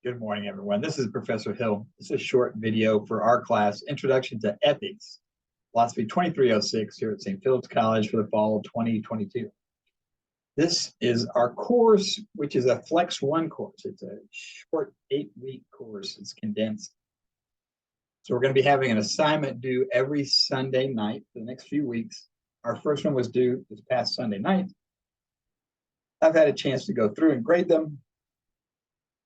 Good morning, everyone. This is Professor Hill. This is a short video for our class, Introduction to Ethics, Philosophy 2306 here at St. Philip's College for the fall of 2022. This is our course, which is a Flex 1 course. It's a short 8-week course. It's condensed. So we're going to be having an assignment due every Sunday night for the next few weeks. Our first one was due this past Sunday night. I've had a chance to go through and grade them.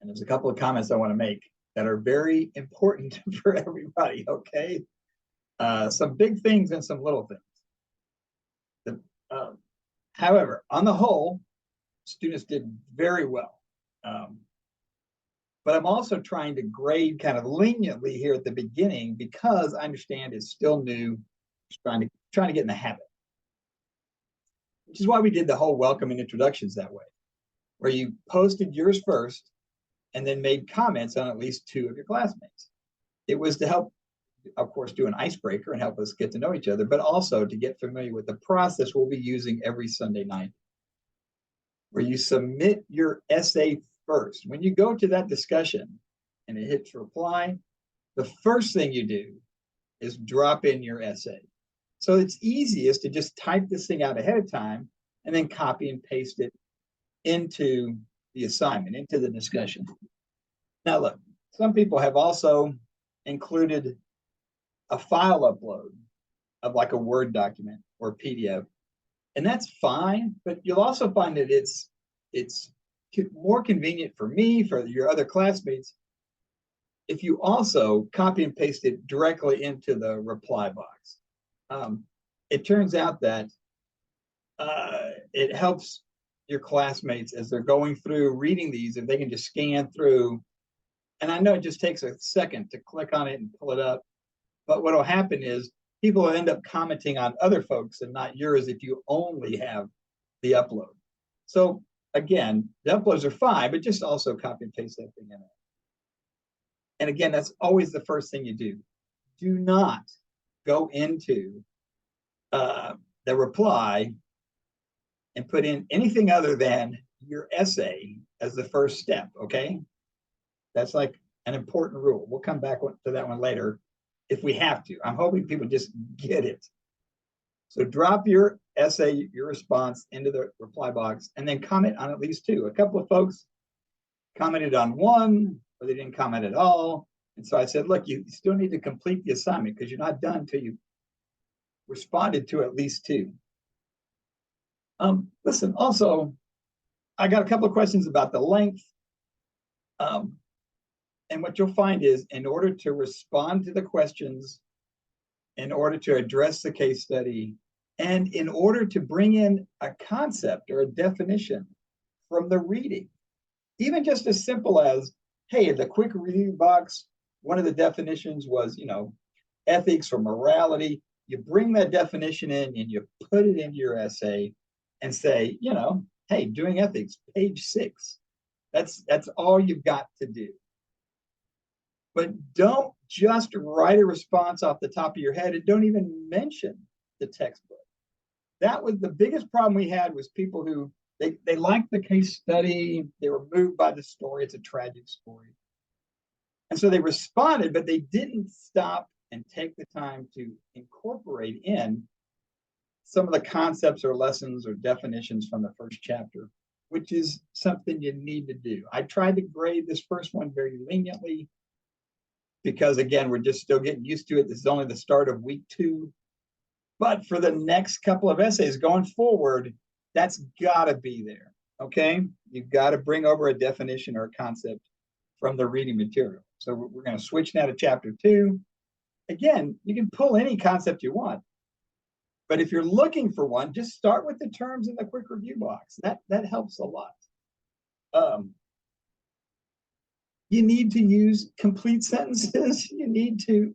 And there's a couple of comments I want to make that are very important for everybody, okay? Some big things and some little things. However, on the whole, students did very well. But I'm also trying to grade kind of leniently here at the beginning because I understand it's still new, just trying to get in the habit. Which is why we did the whole welcome and introductions that way, where you posted yours first and then made comments on at least 2 of your classmates. It was to help, of course, do an icebreaker and help us get to know each other, but also to get familiar with the process we'll be using every Sunday night, where you submit your essay first. When you go to that discussion and it hits reply, the first thing you do is drop in your essay. So it's easiest to just type this thing out ahead of time and then copy and paste it into the assignment, into the discussion. Now look, some people have also included a file upload of like a Word document or PDF, and that's fine, but you'll also find that it's more convenient for me, for your other classmates, if you also copy and paste it directly into the reply box. It turns out that it helps your classmates as they're going through reading these, if they can just scan through. And I know it just takes a second to click on it and pull it up, but what will happen is people will end up commenting on other folks and not yours if you only have the upload. So again, the uploads are fine, but just also copy and paste that thing in there. And again, that's always the first thing you do. Do not go into the reply and put in anything other than your essay as the first step, okay? That's like an important rule. We'll come back to that one later if we have to. I'm hoping people just get it. So drop your essay, your response into the reply box, and then comment on at least 2. A couple of folks commented on 1, or they didn't comment at all. And so I said, look, you still need to complete the assignment because you're not done until you responded to at least 2. Listen, also, I got a couple of questions about the length. And what you'll find is in order to respond to the questions, in order to address the case study, and in order to bring in a concept or a definition from the reading, even just as simple as, hey, in the quick review box, one of the definitions was, ethics or morality. You bring that definition in and you put it into your essay and say, hey, doing ethics, page 6. That's all you've got to do. But don't just write a response off the top of your head and don't even mention the textbook. That was the biggest problem we had, was people who, they liked the case study, they were moved by the story, it's a tragic story. And so they responded, but they didn't stop and take the time to incorporate in some of the concepts or lessons or definitions from the first chapter, which is something you need to do. I tried to grade this first one very leniently because, again, we're just still getting used to it. This is only the start of week 2. But for the next couple of essays going forward, that's got to be there, okay? You've got to bring over a definition or a concept from the reading material. So we're going to switch now to chapter 2. Again, you can pull any concept you want. But if you're looking for one, just start with the terms in the quick review box. That helps a lot. You need to use complete sentences. You need to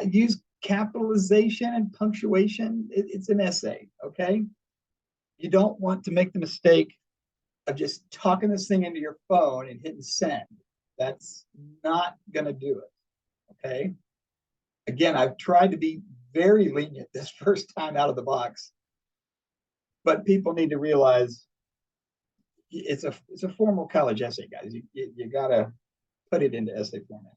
use capitalization and punctuation. It's an essay, okay? You don't want to make the mistake of just talking this thing into your phone and hitting send. That's not going to do it, okay? Again, I've tried to be very lenient this first time out of the box, but people need to realize it's a formal college essay, guys. You gotta put it into essay format.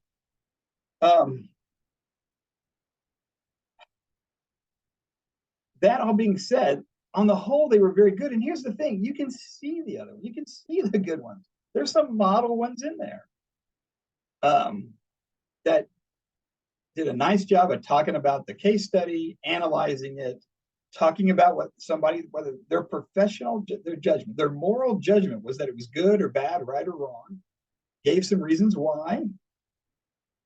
That all being said, on the whole, they were very good. And here's the thing, you can see the other ones. You can see the good ones. There's some model ones in there that did a nice job of talking about the case study, analyzing it, talking about what somebody, whether their professional, their judgment, their moral judgment was that it was good or bad, right or wrong, gave some reasons why,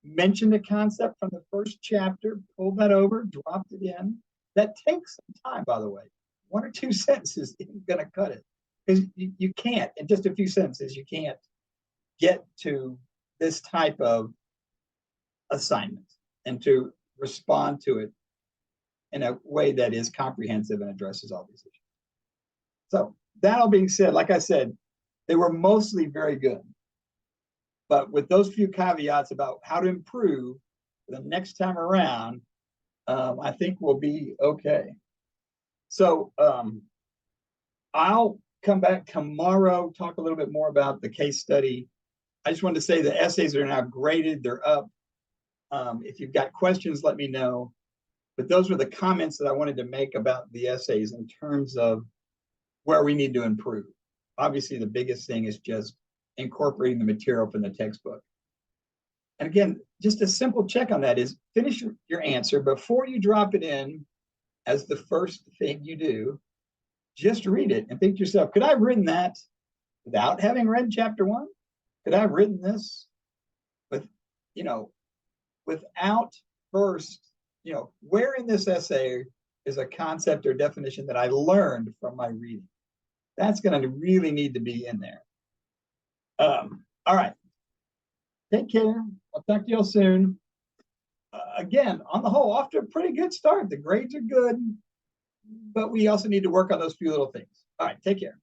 mentioned a concept from the first chapter, pulled that over, dropped it in. That takes some time, by the way. 1 or 2 sentences isn't going to cut it. Because you can't, in just a few sentences, you can't get to this type of assignment and to respond to it in a way that is comprehensive and addresses all these issues. So that all being said, like I said, they were mostly very good. But with those few caveats about how to improve the next time around, I think we'll be okay. So I'll come back tomorrow, talk a little bit more about the case study. I just wanted to say the essays are now graded, they're up. If you've got questions, let me know. But those were the comments that I wanted to make about the essays in terms of where we need to improve. Obviously, the biggest thing is just incorporating the material from the textbook. And again, just a simple check on that is finish your answer before you drop it in as the first thing you do. Just read it and think to yourself, could I have written that without having read chapter 1? Could I have written this with, without first, where in this essay is a concept or definition that I learned from my reading? That's going to really need to be in there. All right. Take care. I'll talk to you all soon. Again, on the whole, off to a pretty good start. The grades are good, but we also need to work on those few little things. All right. Take care.